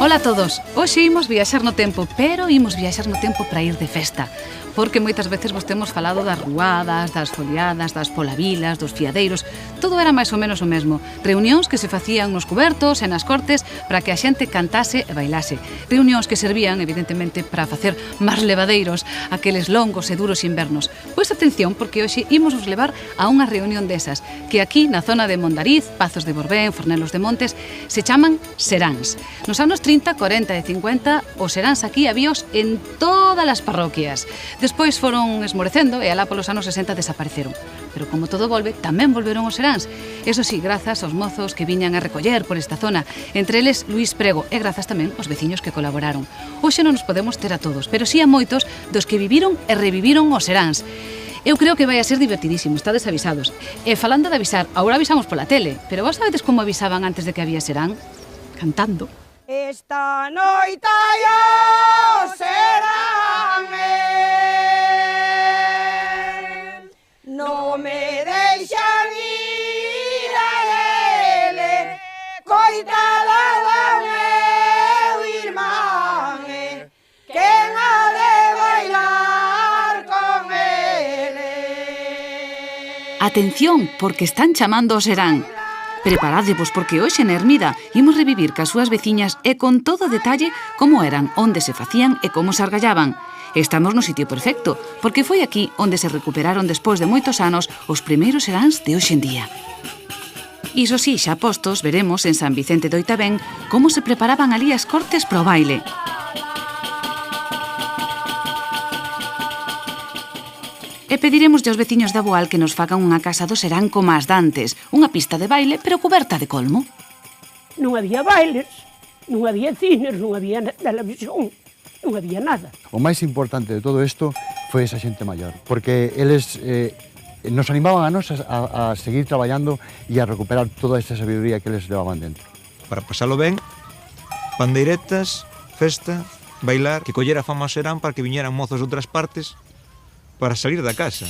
Ola a todos, hoxe imos viaxar no tempo, pero imos viaxar no tempo para ir de festa, porque moitas veces vos temos falado das ruadas, das foliadas, das polavilas, dos fiadeiros, todo era máis ou menos o mesmo. Reunións que se facían nos cubertos e nas cortes para que a xente cantase e bailase. Reunións que servían, evidentemente, para facer máis levadeiros aqueles longos e duros invernos. Pois atención, porque hoxe imos vos levar a unha reunión desas, que aquí, na zona de Mondariz, Pazos de Borbén, Fornelos de Montes, se chaman seráns. Nos anos 30, 40 e 50, os seráns aquí habíos en todas as parroquias. Despois foron esmorecendo e alá polos anos 60 desapareceron. Pero como todo volve, tamén volveron os seráns. Eso sí, grazas aos mozos que viñan a recoller por esta zona, entre eles Luís Prego, e grazas tamén aos veciños que colaboraron. Hoxe non nos podemos ter a todos, pero sí a moitos dos que viviron e reviviron os seráns. Eu creo que vai a ser divertidísimo, estades avisados. E falando de avisar, agora avisamos pola tele, pero vos sabedes como avisaban antes de que había serán? Cantando. Esta noite yo serán no me deixan ir a ele, coitada da meu irmán, quen ha de bailar con ele. Atención, porque están chamando o serán. Preparadevos porque hoxe na Ermida imos revivir cas súas veciñas e con todo detalle como eran, onde se facían e como se argallaban. Estamos no sitio perfecto, porque foi aquí onde se recuperaron despois de moitos anos os primeiros seráns de hoxe en día. Iso sí, xa postos, veremos en San Vicente de Oitabén como se preparaban ali as cortes pro baile. E pediremos aos veciños da Boal que nos fagan unha casa do serán como as dantes, unha pista de baile, pero coberta de colmo. Non había bailes, non había cines, non había televisión, non había nada. O máis importante de todo isto foi esa xente maior, porque eles nos animaban a nos a seguir traballando e a recuperar toda esta sabiduría que eles levaban dentro. Para pasalo ben, pandeiretas, festa, bailar, que collera fama ao serán para que viñeran mozos de outras partes para salir da casa.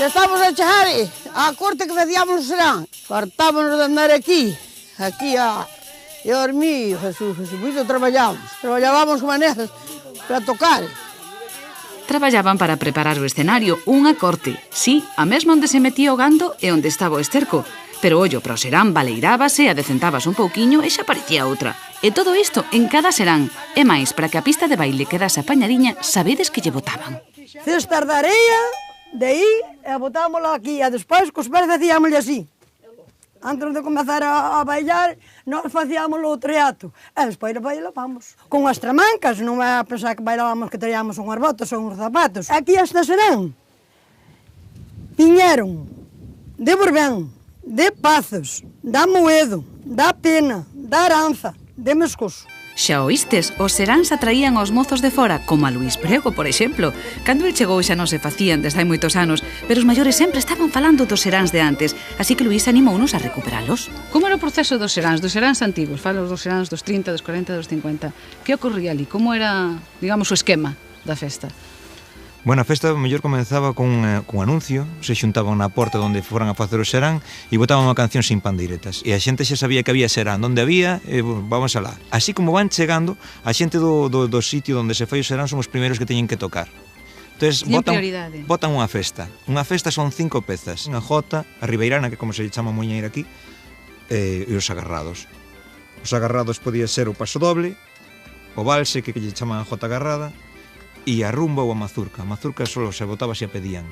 Estamos a chegar á corte que facíamos o serán. Fartámonos de andar aquí a dormir, Jesús, moito traballábamos con maneiras para tocar. Traballaban para preparar o escenario, unha corte, sí, a mesma onde se metía o gando e onde estaba o esterco. Pero ollo, para o serán baleirábase, adecentábase un pouquiño e xa parecía outra. E todo isto en cada serán. E máis, para que a pista de baile quedase apañadiña, sabedes que lle botaban Cestas de areia, de aí, e botámoslo aquí, e despois, cos pés facíamosle así. Antes de comezar a bailar, nós facíamoslo o treato, e despois bailábamos. Con as tramancas, non é a pensar que bailábamos que teríamos unhas botas ou uns zapatos. Aquí esta serán, viñeron de Borbén, de Pazos, da Moedo, da Pena, da Aranza, de Mescoso. Xa oístes, os seráns atraían aos mozos de fora, como a Luís Prego, por exemplo. Cando el chegou xa non se facían desde hai moitos anos, pero os maiores sempre estaban falando dos seráns de antes, así que Luís animounos a recuperalos. Como era o proceso dos seráns antigos? Falo dos seráns dos 30, dos 40, dos 50. Que ocorría ali? Como era, digamos, o esquema da festa? Bueno, a festa mellor comenzaba cun anuncio, se xuntaban na porta onde foran a facer o serán e botaban unha canción sin pandeiretas. E a xente xa sabía que había serán, onde había, vamos alá. Así como van chegando, a xente do sitio onde se fai o serán son os primeiros que teñen que tocar. Entonces, botan unha festa. Unha festa son 5 pezas. Unha jota, a ribeirana, que como se chama moñeira aquí, e os agarrados. Os agarrados podía ser o paso doble, o valse, que lle chaman a jota agarrada, e a rumba ou a mazurca. A mazurca só se botaba se a pedían.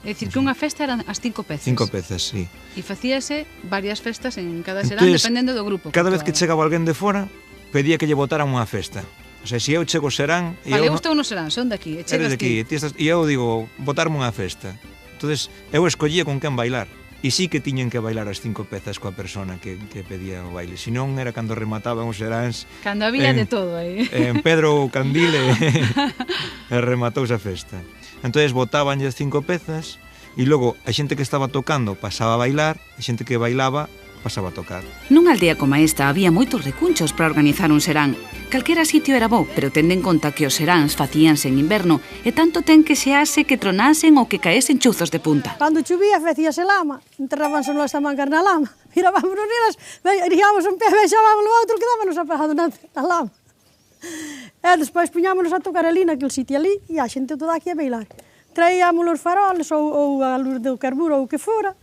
É dicir, que unha festa eran as 5 pezas. 5 pezas, sí. E facíase varias festas en cada serán, dependendo do grupo. Cada vez que chegaba alguén de fora, pedía que lle botaran unha festa. O sea, se eu chego serán... Vale, eu estou no serán, son de aquí, e chegas aquí. E eu digo, botarme unha festa. Entonces, eu escollía con quen bailar. E sí que tiñen que bailar as 5 pezas coa persona que pedía o baile. Se non, era cando remataban os seráns... Cando había de todo aí. En Pedro Candil e rematouse a festa. Entón, botaban as 5 pezas e logo a xente que estaba tocando pasaba a bailar, a xente que bailaba pasaba a tocar. Nunha aldea como esta había moitos recunchos para organizar un serán. Calquera sitio era bo, pero tende en conta que os seráns facíanse en inverno e tanto ten que xease que tronasen ou que caesen chuzos de punta. Cando chovía, facíase lama, enterrábanse as mangas na lama, mirábamos nelas, iríamos un pé, beixábamos o outro, quedábamos apegados na lama. E despois puñámonos a tocar ali naquele sitio ali e a xente toda aquí a bailar. Traíamos os faroles ou a luz do carburo ou o que fora.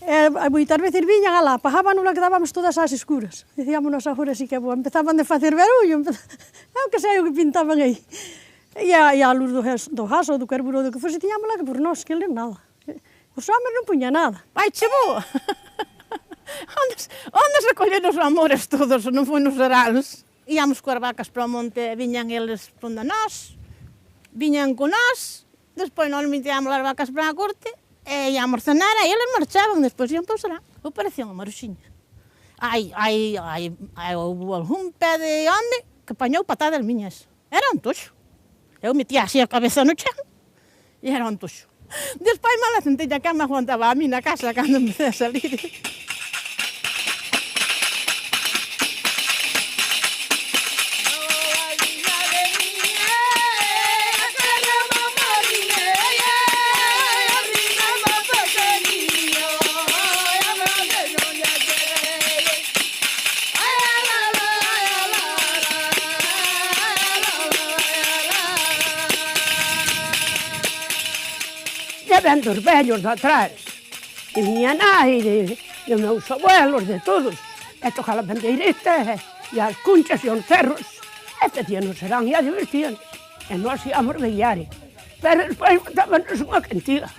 E moitas veces viñan alá, pajábanos, quedábamos todas ás escuras. Dicíamonos agora sí que boa, empezaban de facer barullo, eu que sei o que pintaban aí. E a luz do gas ou do carburo do que fose, tiñámola que por nós, que ler nada. Os homens non puñan nada. Vai, che boa! Onde se collen os amores todos, non foi nos seráns? Íamos coas vacas para o monte, viñan eles ponda nós, viñan con nós, despois nós metíamos as vacas para a corte, e íamos cenar, e eles marchaban, despois iam para o serán. Eu parecía unha maruxiña. Houve algún pé de onde que apañou patadas miñas. Era un toxo. Eu metía así a cabeza no chão e era un toxo. Despois mala sentella que me aguantaba a mí na casa cando empecé a salir. Vendo os vellos de atrás, de miña nai, de meus abuelos, de todos, e tocar a pandeireta, e as cunchas e os cerros, e facían o serán e a divertían, e nós íamos beilar, pero despois botábanos unha cantiga.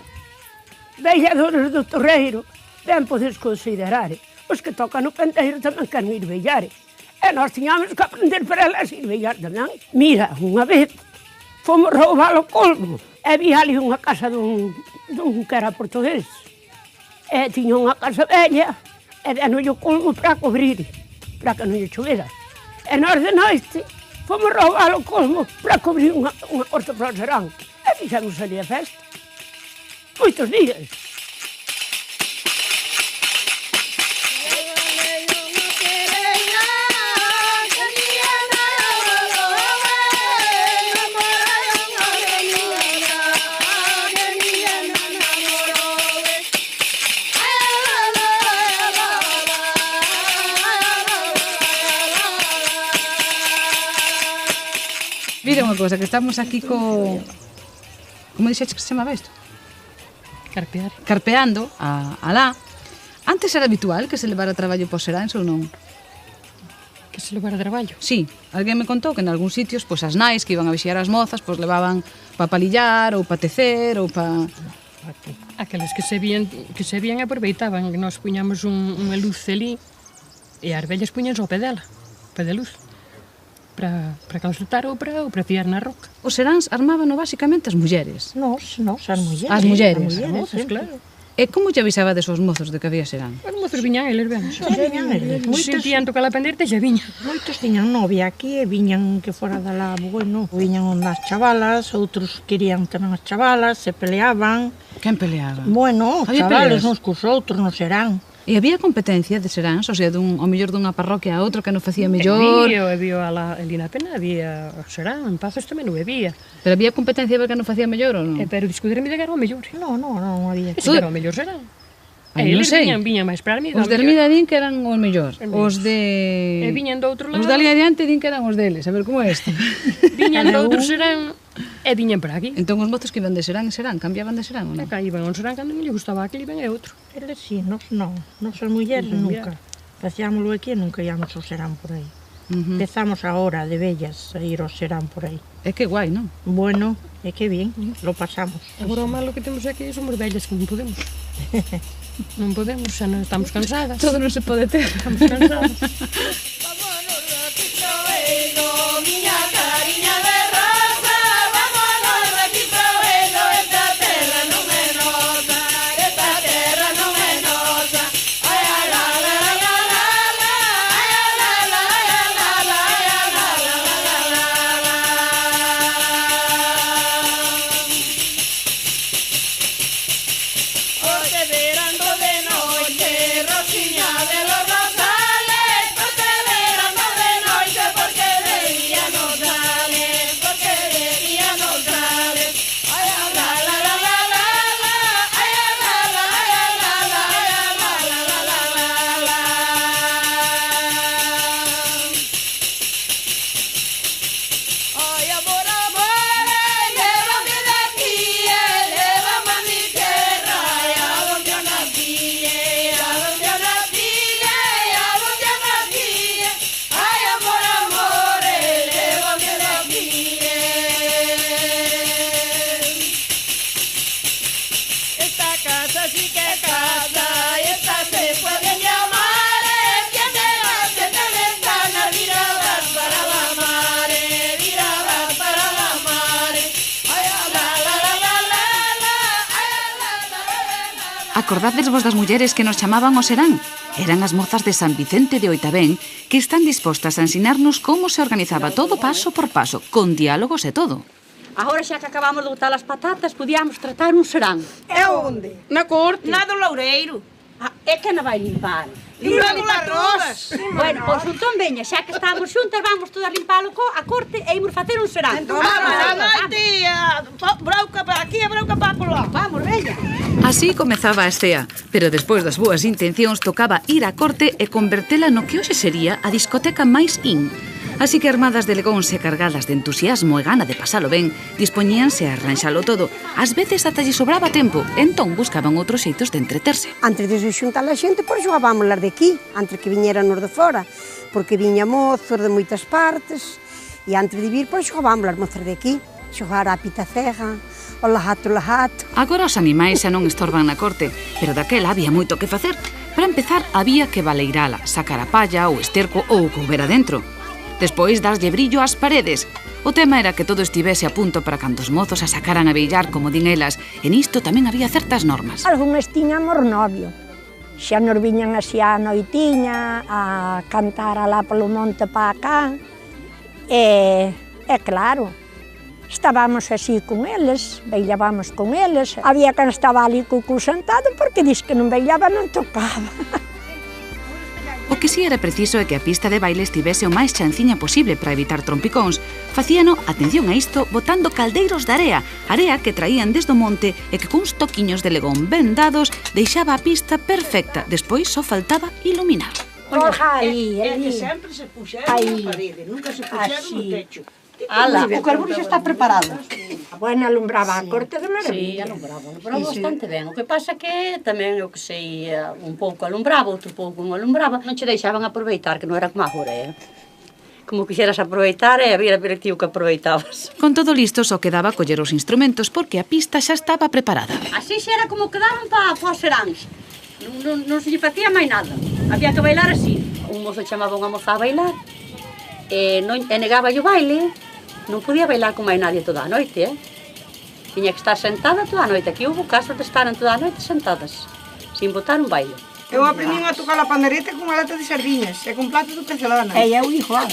Beiladores do torreiro, ben podes considerar, os que tocan o pandeiro tamén can ir beilar, e nós tiñamos que aprender para elas ir beilar tamén. Mira, unha vez, fomos roubar o colmo, e había ali unha casa dun que era portugués. E tiña unha casa bella, e denolle o colmo para cobrir, para que non lle chovera. E nós de noite fomos roubar o colmo para cobrir unha porta para o serán. E fixemos ali a festa. Moitos días. Mira unha cosa, que estamos aquí como dixeches que se chamaba isto? Carpear. Carpeando alá. Antes era habitual que se levara traballo para os seráns ou non? Que se levara traballo? Sí, alguén me contou que en algúns sitios, pois as nais que iban a vixiar as mozas, pois levaban para palillar ou para tecer ou para... Aquelas que se vían aproveitaban, nós puñamos unha luz ali e as vellas puñanse ao pé dela, pé de luz, para calcetar ou para fiar na roca. Os seráns armábano basicamente as mulleres. Nos, as mulleres. As mulleres. As mozas, claro. E como lle avisabades aos mozos de que había serán? Os mozos viñan eles, ben. Viñan eles. Sentían tocar a pandeireta e xa viñan. Moitos tiñan novia aquí e viñan que fora da lá, bueno, viñan ondas chavalas, outros querían tamén as chavalas, se peleaban. Quen peleaba? Bueno, os Había chavales peleas? uns cos outros non serán. E había competencia de seráns, o sea, ao mellor dunha parroquia a outra que non facía mellor. Había ali na Pena, había o serán, en Pazos tamén o había. Pero había competencia de ver que non facía mellor ou non? Pero discutirme de que era o mellor. Non había. Ese era o mellor serán. Ai, non Eles sei. viñan máis para Armida. Os de Armida din que eran os mellor. Os de... E viñan do outro lado. Os de ali adiante din que eran os deles. A ver, como é isto? Viñan do outro serán e viñan para aquí. Entón os mozos que iban de serán en serán, cambiaban de serán ou non? E cá iban a un serán cando non lle gustaba aquel, iban e outro. Eles sí, nos non. Nos as mulleres nunca. Facíamoslo aquí e nunca íamos ao serán por aí. Empezamos agora de vellas a ir ao serán por aí. É que guai, non? Bueno, é que bien, lo pasamos. Agora o malo que temos aquí somos vellas que non podemos. Non podemos, xa non estamos cansadas. Todo non se pode ter. Estamos cansadas. Acordádesvos das mulleres que nos chamaban o serán? Eran as mozas de San Vicente de Oitabén que están dispostas a ensinarnos como se organizaba todo paso por paso, con diálogos e todo. Agora xa que acabamos de botar as patatas, podíamos tratar un serán. E onde? Na corte. Na do Loureiro. É que non vai limpar. Limpando arroz. Bueno, pois entón veña, xa que estamos xuntas, vamos todas limpalo a corte e imos facer un serán. Entón, a noite, brauca para aquí e brauca para lá. Vamos, veña. Así comezaba a escea, pero despois das boas intencións tocaba ir á corte e convertela no que hoxe sería a discoteca máis in. Así que armadas de legóns e cargadas de entusiasmo e gana de pasalo ben, dispoñíanse a arranxalo todo. Ás veces ata lle sobraba tempo, entón buscaban outros xeitos de entreterse. Antes de se xuntar a xente, pois xogábamos las de aquí, antes que viñeran os de fora, porque viña mozos de moitas partes, e antes de vir, pois xogábamos as mozas de aquí, xogar a pita cega, o lajato. Agora os animais xa non estorban na corte, pero daquela había moito que facer. Para empezar, había que baleirala, sacar a palla, o esterco ou o que houbera dentro. Despois daslle brillo ás paredes. O tema era que todo estivese a punto para cando os mozos a sacaran a beilar, como din elas, e nisto tamén había certas normas. Algúnas tiñamos novio, xa nos viñan así a noitiña, a cantar alá polo monte para cá, e claro, estábamos así con eles, bailábamos con eles, había quen estaba ali co cu sentado porque dis que non bailaba non tocaba. O que si era preciso é que a pista de baile estivese o máis chanciña posible para evitar trompicóns. Facíano, atención a isto, botando caldeiros de area que traían desde o monte e que cuns toquiños de legón ben dados deixaba a pista perfecta. Despois só faltaba iluminar. Aí, que sempre se puxeron na parede, nunca se puxeron no techo. Ala, o carbón xa está preparado. Bueno, alumbraba a corte de maravilla. Sí, alumbraba bastante ben. O que pasa que tamén, eu que sei, un pouco alumbraba, outro pouco non alumbraba. Non che deixaban aproveitar, que non era como agora, Como quixeras aproveitar e había tío que aproveitabas. Con todo listo, só quedaba coller os instrumentos porque a pista xa estaba preparada. Así xa era como quedaban para os seráns. Non se lle facía máis nada. Había que bailar así. Un mozo chamaba unha moza a bailar e negaba o baile. Non podía bailar con máis nadie toda a noite, Tiña que estar sentada toda a noite. Aquí houve casos de estar toda a noite sentadas, sin botar un baile. Eu aprendín a tocar a pandereta con unha lata de sardiñas e con plato de Barcelona. E eu igual.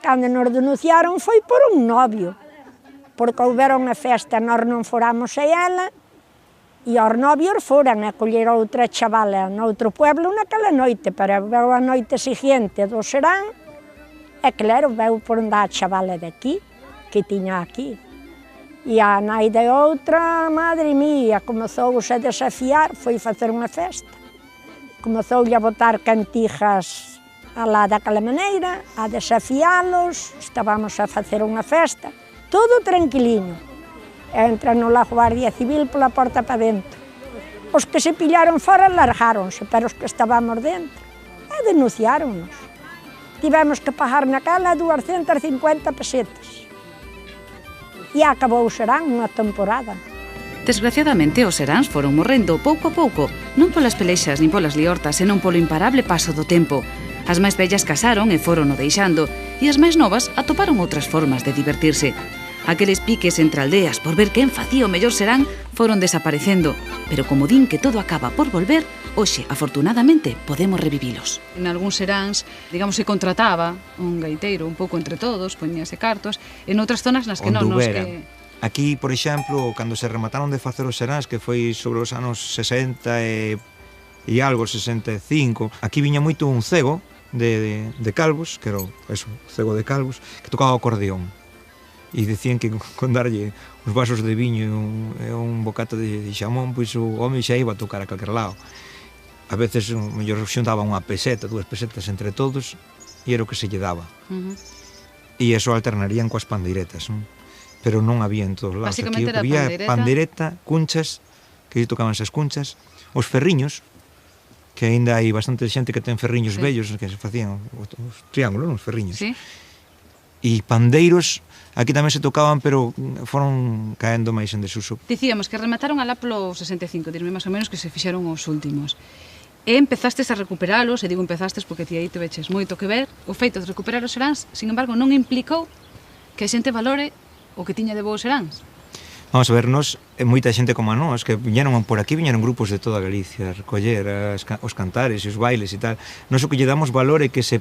cando nos denunciaron foi por un novio, porque houbera unha festa, nós non foramos a ela, e os novios foran a coller outra chavala noutro pueblo naquela noite, pero veu a noite siguiente do serán, e claro, veu por onde a chavala de aquí, que tiña aquí. E a nai de outra, madre mía, comezouse a desafiar, foi facer unha festa. Comezoulle a botar cantijas alá daquela maneira, a desafiálos, estábamos a facer unha festa, todo tranquiliño. Entran la Guardia Civil pola porta para dentro. Os que se pillaron fora largáronse, pero os que estábamos dentro, denunciáronnos. Tivemos que pagar na cala 250 pesetas. E acabou o serán unha temporada. Desgraciadamente, os seráns foron morrendo pouco a pouco, non polas pelexas nin polas liortas, senón polo imparable paso do tempo. As máis vellas casaron e foron o deixando, e as máis novas atoparon outras formas de divertirse. Aqueles piques entre aldeas por ver quen facía o mellor serán foron desaparecendo, pero como din que todo acaba por volver, hoxe, afortunadamente, podemos revivilos. En algúns seráns, digamos, se contrataba un gaiteiro un pouco entre todos, poñíase cartos, en outras zonas nas que non, nos que... Aquí, por exemplo, cando se remataron de facer os seráns, que foi sobre os anos 60 e algo, 65, aquí viña moito un cego de Calvos, que era o cego de Calvos, que tocaba o acordeón. E dicían que con darlle os vasos de viño e un bocato de xamón, pois o home xa iba a tocar a calquer lado. A veces, mellor, xuntaban unha peseta, 2 pesetas entre todos, e era o que se lle daba. E eso alternarían coas pandeiretas, non? Pero non había en todos lados. Básicamente aquí había pandeireta, cunchas, que tocaban esas cunchas, os ferriños, que aínda hai bastante xente que ten ferriños vellos que se facían os triángulos, os ferriños. Sí. E pandeiros, aquí tamén se tocaban, pero foron caendo máis en desuso. Dicíamos que remataron alá polo 65, dirme máis ou menos que se fixeron os últimos. E empezastes a recuperalos, e digo empezastes porque ti aí te veches moito que ver, o feito de recuperar os seráns, sin embargo, non implicou que a xente valore o que tiña de vos seráns. Vamos a ver, nos, moita xente como a nós, que viñeron por aquí, viñeron grupos de toda Galicia a recoller os cantares e os bailes e tal. Nos o que lle damos valor é que se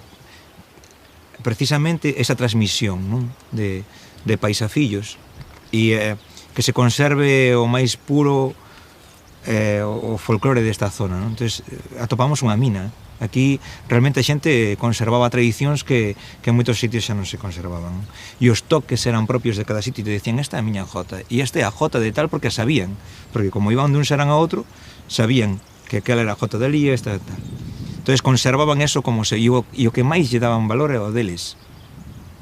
precisamente esa transmisión, non? De paisafillos e que se conserve o máis puro o folclore desta zona, non? Entonces, atopamos unha mina. Aquí realmente a xente conservaba tradicións que en moitos sitios xa non se conservaban. E os toques eran propios de cada sitio, te decían, esta é a miña jota, e esta é a jota de tal, porque sabían, porque como iban de un serán a outro, sabían que aquela era a jota de ali e esta de tal. Entonces conservaban eso como se... E o que máis lle daban valor é o deles.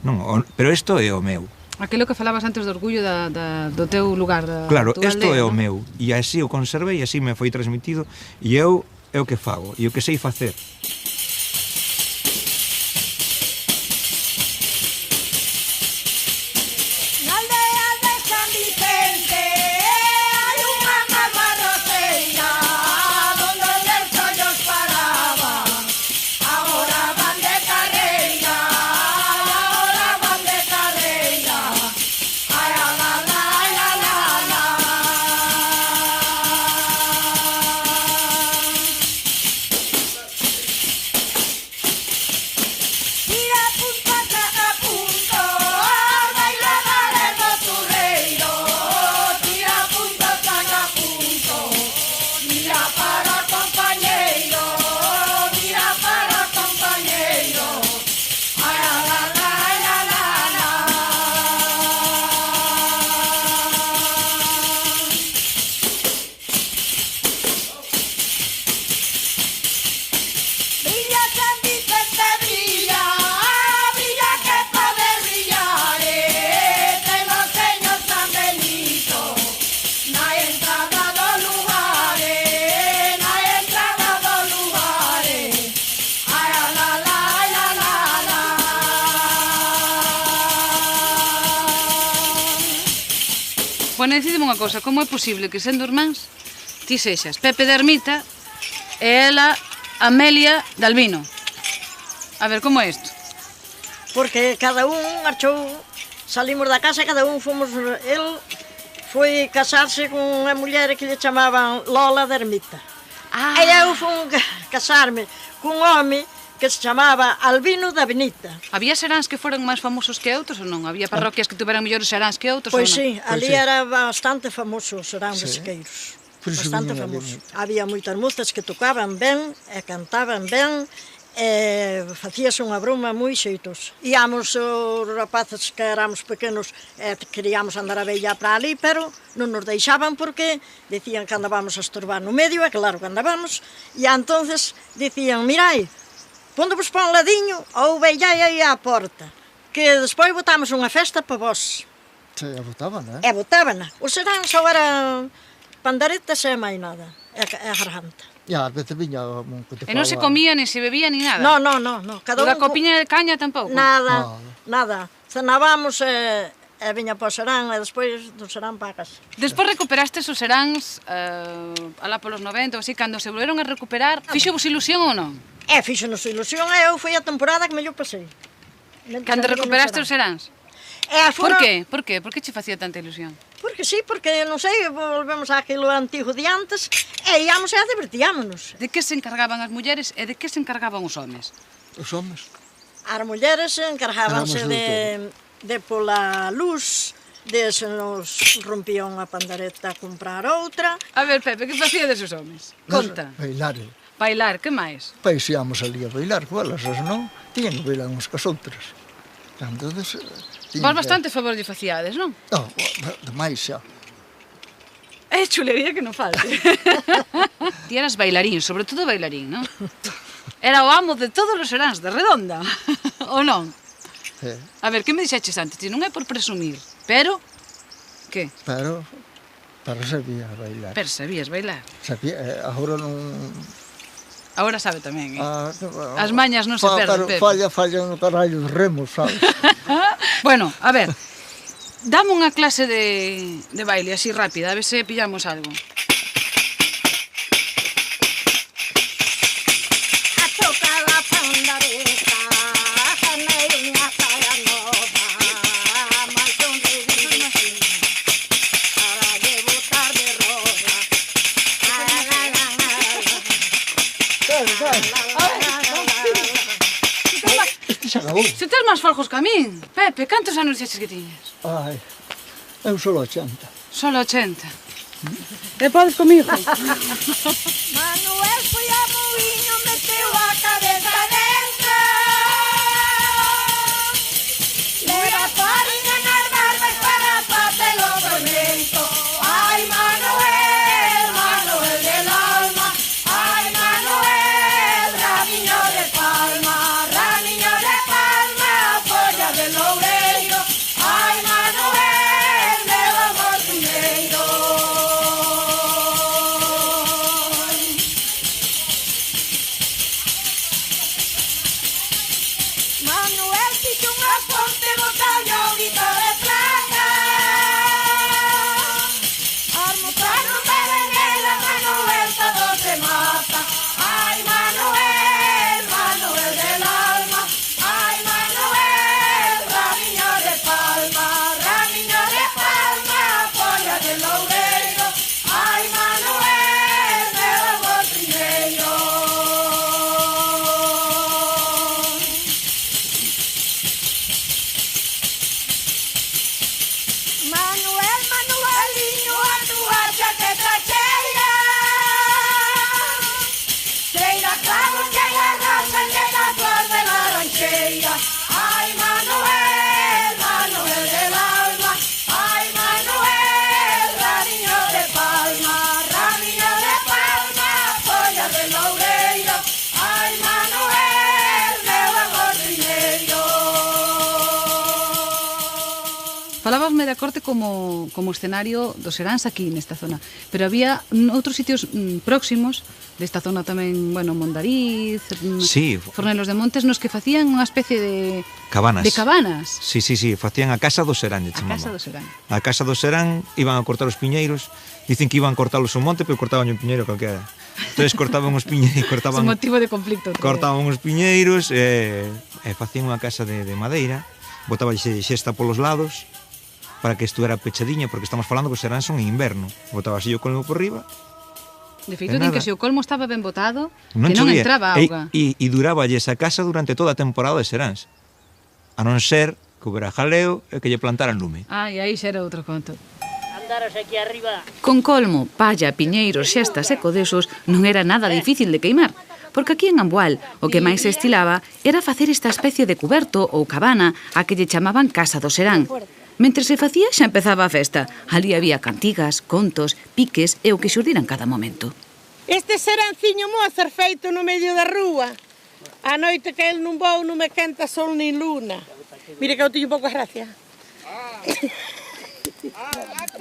Non, pero isto é o meu. Aquilo que falabas antes do orgullo do teu lugar, da claro, tua isto aldea, é o non? meu. E así o conservei, e así me foi transmitido, e eu é o que fago, e o que sei facer. Bueno, decidime unha cosa, como é posible que sendo irmáns ti sexas Pepe de Ermita e ela Amelia de Albino? A ver, como é isto? Porque cada un marchou, salimos da casa, cada un fomos... El foi casarse con unha muller que lle chamaban Lola de Ermita. E eu fui casarme cun home que se chamaba Albino da Benita. Había seráns que foran máis famosos que outros ou non? Había parroquias que tuveran mellores seráns que outros ou non? Pois sí, ali era bastante famoso o serán de Siqueiros. Bastante famoso. Había moitas mozas que tocaban ben e cantaban ben, facíase unha broma moi xeitos. Íamos os rapaces que éramos pequenos e queríamos andar a vellar para ali, pero non nos deixaban porque decían que andábamos a estorbar no medio, e claro que andábamos, e entonces decían, mirai, pondo-vos para un ladiño ou vellai aí á porta, que despois botamos unha festa para vos. Sí, e botaban, E botaban. O serán só era pandaretas e máis nada, e a garganta. E ás veces viña un que te E non se comía, nin se bebía, nin nada? No. Cada Unha un... copiña de caña tampouco? Nada. Cenábamos e viña para o serán e despois do serán para a casa. Despois recuperastes os seráns alá polos 90 ou así, cando se volveron a recuperar, fixo vos ilusión ou non? Fixo-nos ilusión e eu foi a temporada que mellor pasei. Cando recuperaste os seráns? Por qué? Por que che facía tanta ilusión? Porque sí, porque, non sei, volvemos àquilo antigo de antes e íamos e divertíamonos. De que se encargaban as mulleres e de que se encargaban os homes? Os homes? As mulleres encargábanse de pola luz, de se nos rompía unha pandareta a comprar outra. A ver, Pepe, que facía deses homes? Conta. Bailar, que máis? Paixíamos ali a bailar con elas, non? Tiñan que bailar uns cas outras. Entonces, vos bastante favor lle facíades, non? Non, demais xa. É chulería que non falte. Ti eras bailarín, sobre todo bailarín, non? Era o amo de todos os seráns de Redonda, ou non? A ver, que me dixeches antes? Non é por presumir, pero... Que? Pero sabía bailar. Pero sabías bailar. Sabía, agora non... Agora sabe tamén, As mañas non se perden, Pepe. Falla no carallo de remos, sabes? Bueno, a ver, dame unha clase de baile así rápida, a ver se pillamos algo. Se tes máis folgos que a min. Pepe, cantos anos dixeches que tiñas? Ai, eu solo 80. Solo 80. E podes comigo? Manuel foi a moinho, meteu a cabeza dentro. Leva farinha nas barbas para papelo tormento. Ai, Manuel, Manuel del alma. Ai, Manuel, ramiño de palma. Ramiño de palma, folla de loureiro. Ai, Manuel, meu amor primeiro. Manuel fixo unha fonte, botalle o grito de plata. As mozas non beben ela, Manuel todo se mata. Ai, Manuel, Manuel del alma. Ai, Manuel, ramiño de palma. Ramiño de palma, folla de loureiro. Ai, Manuel, meu amor primeiro. Manuel, Manuelinho, a tua chaqueta cheira. Cheira clavo, cheira rosa, cheira flor de laranjeira. Ai, Manuel, Manuel del alma. Ai, Manuel, ramiño de palma. Ramiño de palma, folla de loureiro. Ai, Manuel, meu amor primeiro. Falábasme da corte como escenario dos seráns aquí nesta zona, pero había outros sitios próximos desta zona tamén, bueno, Mondariz, Sí. Fornelos de Montes, nos que facían unha especie de Cabanas. de cabanas. Sí, facían a casa do serán, lle A chamaban. casa do serán. A casa do serán iban a cortar os piñeiros. Dicen que iban a cortalos un monte, pero cortaban un piñeiro calquera. Entonces cortaban os piñeiros, Es un motivo de conflicto. cortaban os piñeiros e facían unha casa de madeira, botaban xesta polos lados para que estuvera pechadiña, porque estamos falando que os serán son en inverno. Botaba así o colmo por riba De feito, din que se o colmo estaba ben botado, non que non chovía. entraba auga. E duraba esa casa durante toda a temporada de seráns. A non ser que houbera jaleo e que lle plantaran lume. Ai, aí xa era outro conto. Andaros aquí arriba. Con colmo, palla, piñeiros, xestas e codesos non era nada difícil de queimar, porque aquí en Amboal o que máis se estilaba era facer esta especie de cuberto ou cabana a que lle chamaban Casa do Serán. Mentre se facía xa empezaba a festa. Ali había cantigas, contos, piques e o que xurdira en cada momento. Este seranciño Mozart feito no medio da rúa. A noite que el non vou non me quenta sol nin luna. Mire que eu teño pouca gracia.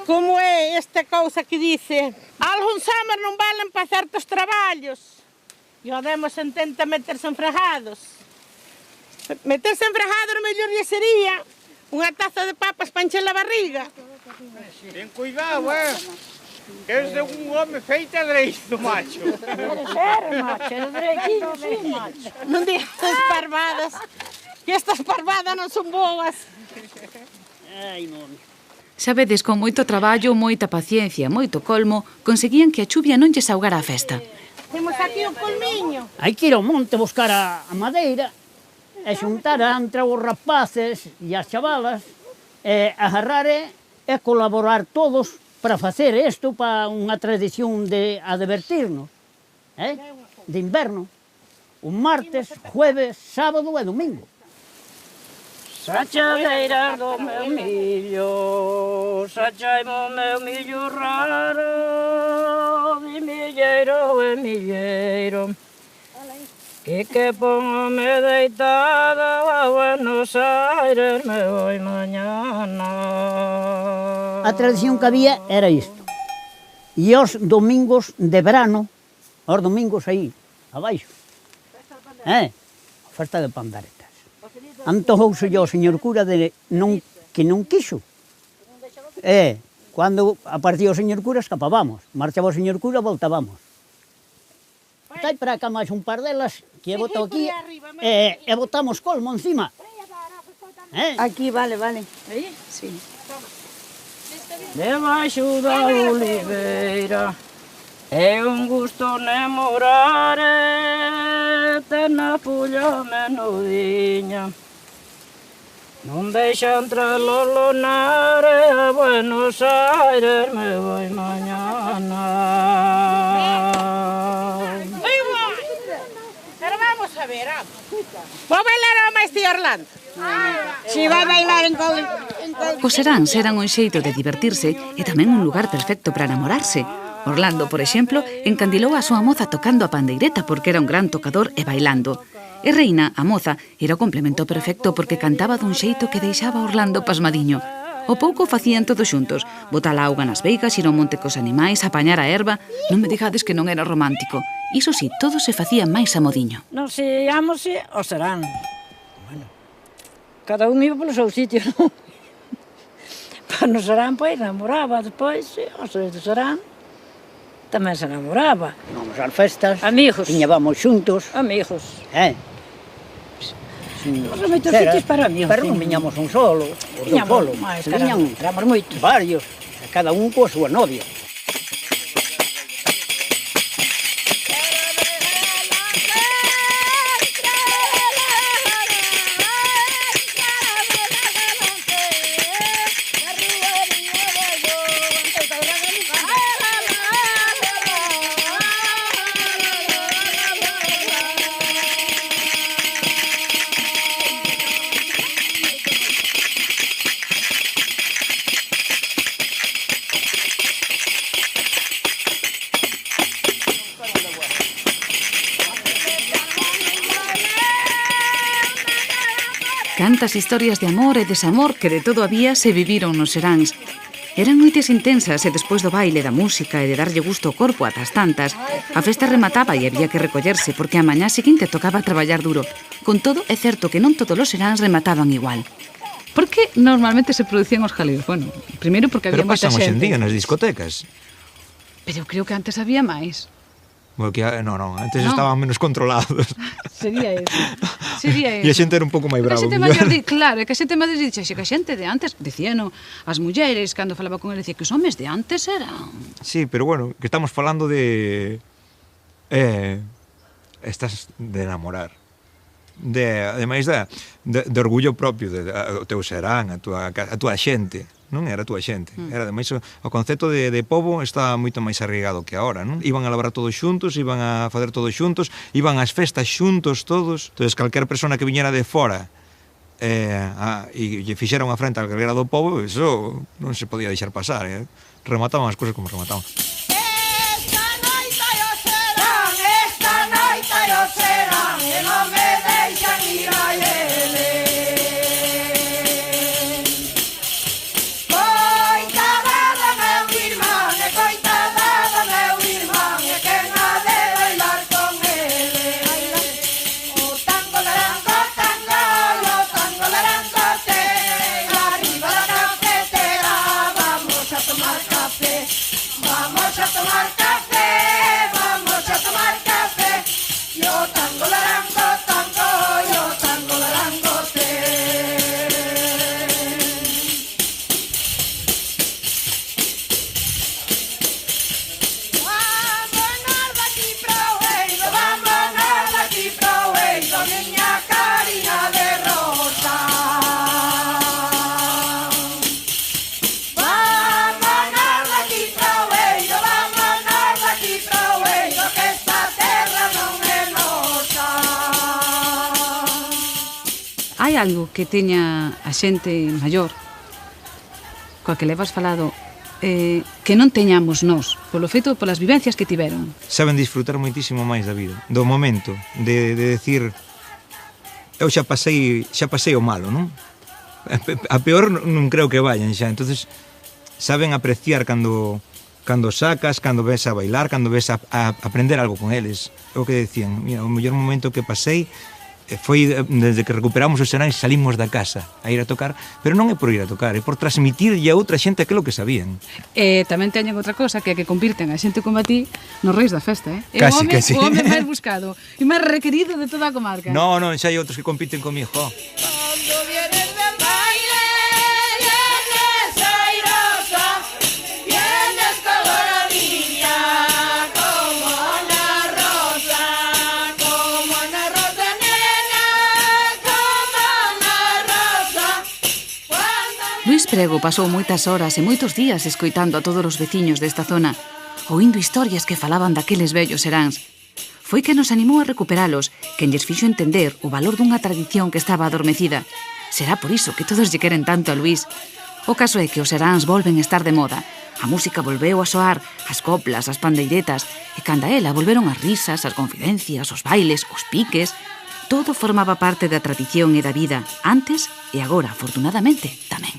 Como é esta cousa que dice algúns homes non valen para certos traballos e o demos intenta meterse en fregados. Meterse en fregados mellor lle sería unha taza de papas para encher a barriga. Ten cuidado, que és de un home feito dereito, macho. Macho, dereitinho, sí, macho. Non digas parvadas, que estas parvadas non son boas. Ai, non. Sabedes, con moito traballo, moita paciencia, moito colmo, conseguían que a chuvia non lles ahogara a festa. Temos aquí un colmiño. Hai que ir ao monte buscar a madeira e xuntar entre os rapaces e as chavalas e agarrar e colaborar todos para facer isto para unha tradición de divertirnos, de inverno, un martes, jueves, sábado e domingo. Sachadeira do meu millo, sachaimo meu millo raro, de milleiro e milleiro. Que pongo-me deitada a Buenos Aires, me voy mañana. A tradición que había era isto. E os domingos de verano, os domingos aí, abaixo, festa de pandaretas. Antojouse o señor cura de que non quixo. Cando aparecía o señor cura, escapábamos. Marchaba o señor cura, voltábamos. Está para cá máis un par delas, que he botado aquí, e botamos colmo encima. Aquí, vale. Aí? Sí. Debaixo da oliveira, é un gusto namorar, ten a pulla menudiña. Non deixa entrar los lunares, a Buenos Aires me voy mañana. Pero vamos a ver, vou bailar ao maestro Orlando. Si vai bailar en Os seráns eran un xeito de divertirse e tamén un lugar perfecto para enamorarse. Orlando, por exemplo, encandilou a súa moza tocando a pandeireta porque era un gran tocador e bailando. E Reina, a moza, era o complemento perfecto porque cantaba dun xeito que deixaba a Orlando pasmadiño. O pouco facían todos xuntos, botar a auga nas veigas, ir ao monte cos animais, apañar a erva. Non me digades que non era romántico. Iso sí, todo se facía máis a modiño. Nos íamos ao serán. Bueno, cada un iba polo seu sitio, non? Para no serán, pois, namoraba. Despois, ao ser do serán, tamén se namoraba. Vamos ás festas. Amigos. Viñábamos xuntos. Amigos. Nos moitos sitios para amigos. Pero non viñamos un solo, os do polo. Viñan moitos. Varios, cada un coa súa novia. Cantas historias de amor e desamor que de todo había se viviron nos seráns. Eran noites intensas e despois do baile, da música e de darlle gusto ao corpo ata as tantas, a festa remataba e había que recollerse porque a mañá seguinte tocaba traballar duro. Con todo, é certo que non todos os seráns remataban igual. Por que normalmente se producían os jaleos? Bueno, primeiro porque había Pero moita pasan hoxe en xente. día nas discotecas. Pero eu creo que antes había máis. Porque, antes estaban menos controlados. Sería eso. Sería E a eso. xente era un pouco máis bravo. A xente maior claro, é que a xente maior dixe que a xente de antes, dicían, as mulleres, cando falaba con ele, dicía que os homes de antes eran... Sí, pero bueno, que estamos falando de... Estás de enamorar. Ademais de orgullo propio, o teu serán, a túa xente. Non era a túa xente. Era, ademais, o concepto de pobo está moito máis arraigado que agora, non? Iban a labrar todos xuntos, iban a facer todos xuntos, iban ás festas xuntos todos. Entón, calquer persona que viñera de fora e lle fixera unha frente a calquera do pobo, eso non se podía deixar pasar, remataban as cousas como remataban. Esta noite o serán, e non me deixan ir a ele. Coitada do meu irmán, e coitada do meu irmán, e quen ha de bailar con ele. O tango larangote, arriba la cafetera, vamos a tomar café, vamos a tomar café, vamos a tomar café. Yo tango larango, yo tango larangote. Vámonos daqui pro Eido, vámonos daqui pro Eido, miña carina de rosa. Vámonos daqui pro Eido, vámonos daqui pro Eido, que esta terra non é nosa. Hai algo que teña a xente maior, coa que levas falado, que non teñamos nós, polo feito, polas vivencias que tiveron. Saben disfrutar moitísimo máis da vida, do momento, de decir, eu xa pasei o malo, non? A peor non creo que vayan xa, entonces saben apreciar cando sacas, cando ves a bailar, cando ves a aprender algo con eles. É o que decían, mira, o mellor momento que pasei foi desde que recuperamos os seráns, salimos da casa a ir a tocar, pero non é por ir a tocar, é por transmitirlle a outra xente aquilo que sabían. Tamén teñen outra cosa, que é que convirten a xente como a ti nos reis da festa, É Casi, o home máis buscado e máis requerido de toda a comarca. Non, xa hai outros que compiten comigo. Cuando vienes del baile, vienes airosa, vienes coloradilla, como una rosa, nena, como una rosa. Luís Prego pasou moitas horas e moitos días escoitando a todos os veciños desta zona, oindo historias que falaban daqueles vellos seráns. Foi que nos animou a recuperalos, quen lles fixo entender o valor dunha tradición que estaba adormecida. Será por iso que todos lle queren tanto a Luís. O caso é que os seráns volven a estar de moda. A música volveu a soar, as coplas, as pandeiretas, e canda ela volveron as risas, as confidencias, os bailes, os piques. Todo formaba parte da tradición e da vida, antes e agora, afortunadamente, tamén.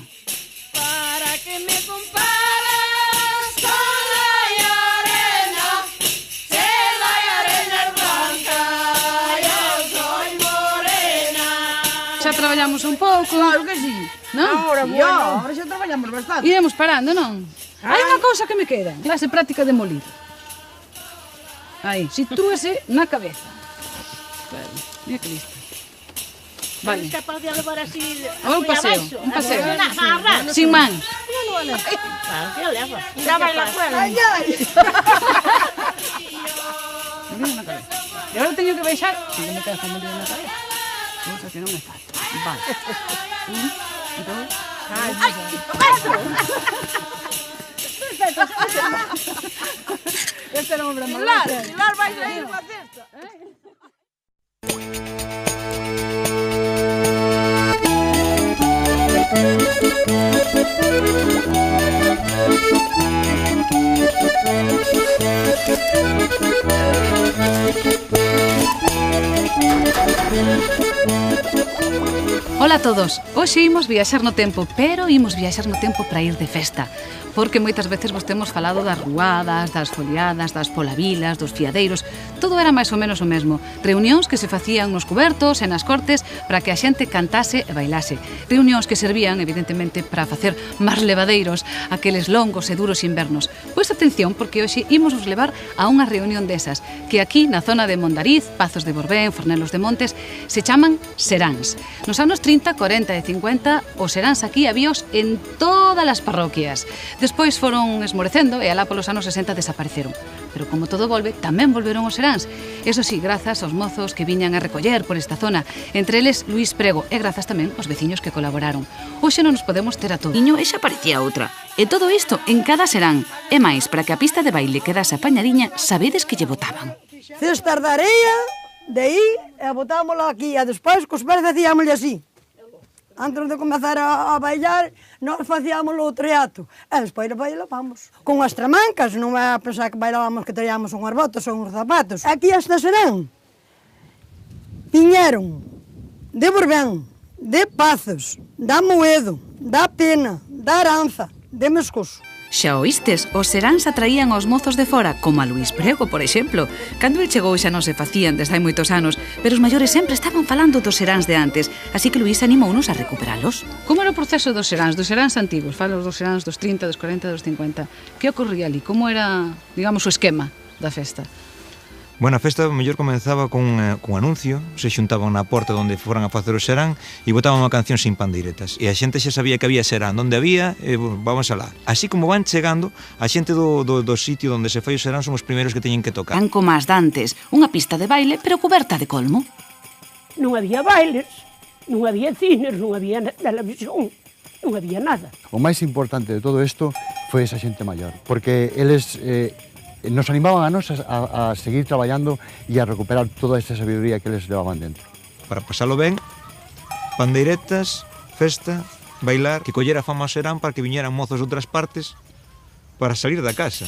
Para que me comparas con la arena, si la arena es blanca, yo soy morena. Xa traballamos un pouco. Claro que sí. Non? Ahora, bueno, ahora xa traballamos bastante. Iremos parando, non? Hai unha cousa que me queda, clase práctica de molir. Aí, sitúese na cabeza. Claro, mira que lista. Vale. ¿Eres capaz de levar así Un muy paseo, abaixo? un paseo. Agarrar. Sin mans. Claro, que leva. Ya vai la cuela. Ai, ai. E agora teño que baixar, se me queda como lío na cabeza. Cousa que non é fácil. Vale. Dos. Ai, este era un hombre malo. Pilar vai a ir unha cesta. Ola a todos, hoxe imos viaxar no tempo, pero imos viaxar no tempo para ir de festa, porque moitas veces vos temos falado das ruadas, das foliadas, das polavilas, dos fiadeiros, todo era máis ou menos o mesmo. Reunións que se facían nos cubertos e nas cortes para que a xente cantase e bailase. Reunións que servían, evidentemente, para facer máis levadeiros aqueles longos e duros invernos. Pois atención, porque hoxe imos vos levar a unha reunión desas, que aquí, na zona de Mondariz, Pazos de Borbén, Fornelos de Montes, se chaman seráns. Nos anos 30, 40 e 50, os seráns aquí habíos en todas as parroquias. Despois foron esmorecendo e alá polos anos 60 desapareceron. Pero como todo volve, tamén volveron os seráns. Eso sí, grazas aos mozos que viñan a recoller por esta zona, entre eles Luís Prego, e grazas tamén aos veciños que colaboraron. Hoxe non nos podemos ter a todo. Niño, e xa parecía outra. E todo isto en cada serán. E máis, para que a pista de baile quedase apañadiña, sabedes que lle botaban. Cestas de areia, de aí, e botámoslo aquí, e despois cos pés facíamoslle así. Antes de comezar a bailar, nós facíamos o treato, e despois bailábamos. Con as tramancas, non é a pensar que bailábamos que traíamos unhas botas ou uns zapatos. Aquí esta serán, viñeron de Borbén, de Pazos, da Moedo, da Pena, da Aranza, de Mescoso. Xa oístes, os seráns atraían aos mozos de fora, como a Luís Prego, por exemplo. Cando el chegou xa non se facían desde hai moitos anos, pero os maiores sempre estaban falando dos seráns de antes, así que Luís animounos a recuperalos. Como era o proceso dos seráns antigos? Falo dos seráns dos 30, dos 40, dos 50. Que ocorría ali? Como era, digamos, o esquema da festa? Bueno, a festa mellor comenzaba con un anuncio, se xuntaban na porta onde foran a facer o serán e botaban unha canción sin pandeiretas. E a xente xa sabía que había serán, onde había, vamos alá. Así como van chegando, a xente do sitio onde se fai o serán son os primeiros que teñen que tocar. Tan como as dantes, unha pista de baile, pero coberta de colmo. Non había bailes, non había cines, non había televisión, non había nada. O máis importante de todo isto foi esa xente maior, porque eles nos animaban a nos a seguir traballando e a recuperar toda esta sabiduría que eles levaban dentro. Para pasalo ben, pandeiretas, festa, bailar, que collera fama ao serán para que viñeran mozos de outras partes para salir da casa.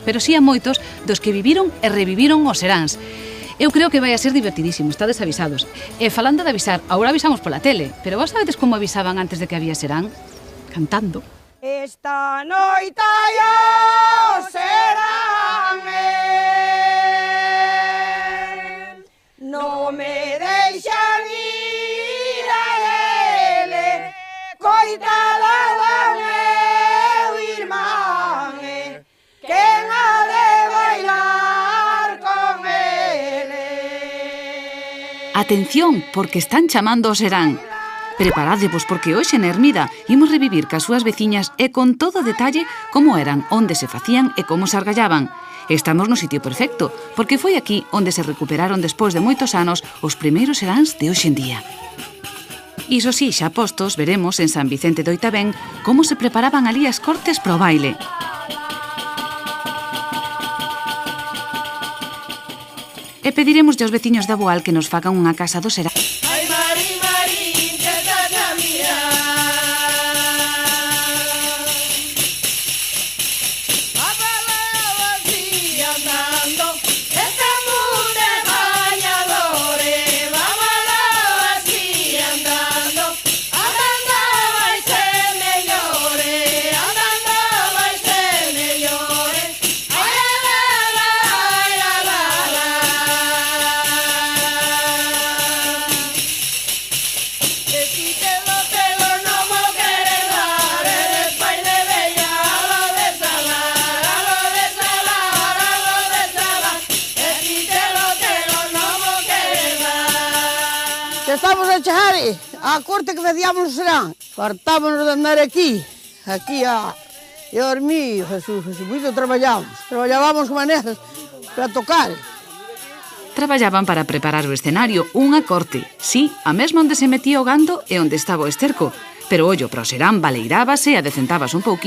Pero sí a moitos dos que viviron e reviviron os seráns. Eu creo que vai a ser divertidísimo, estades avisados. E falando de avisar, agora avisamos pola tele, pero vos sabedes como avisaban antes de que había serán? Cantando. Esta noita yo serán no me deixan ir a ele, coitada da meu irmán, quen ha de bailar con ele. Atención, porque están chamando o serán. Preparádevos porque hoxe na Ermida imos revivir cas súas veciñas e con todo detalle como eran, onde se facían e como se argallaban. Estamos no sitio perfecto, porque foi aquí onde se recuperaron despois de moitos anos os primeiros seráns de hoxe en día. Iso sí, xa postos, veremos en San Vicente de Oitabén como se preparaban ali as cortes pro baile. E pediremoslle aos veciños da Boal que nos fagan unha casa do serán. Ai, Mari, Mari, que estás a mirar. Apalao así andando, estamos de bañadores. Vámonos así andando, andando vai ser mellores, andando vai ser mellores. Ai, la, la, ai, la, la, la. Estamos a chegar á corte que facíamos no serán. Fartámonos de andar aquí a E dormí, Jesús, moito traballábamos manezas para tocar. Traballaban para preparar o escenario, unha corte. Sí, a mesma onde se metía o gando e onde estaba o esterco. Pero ollo, para o serán, baleirábase e adecentábase un pouquinho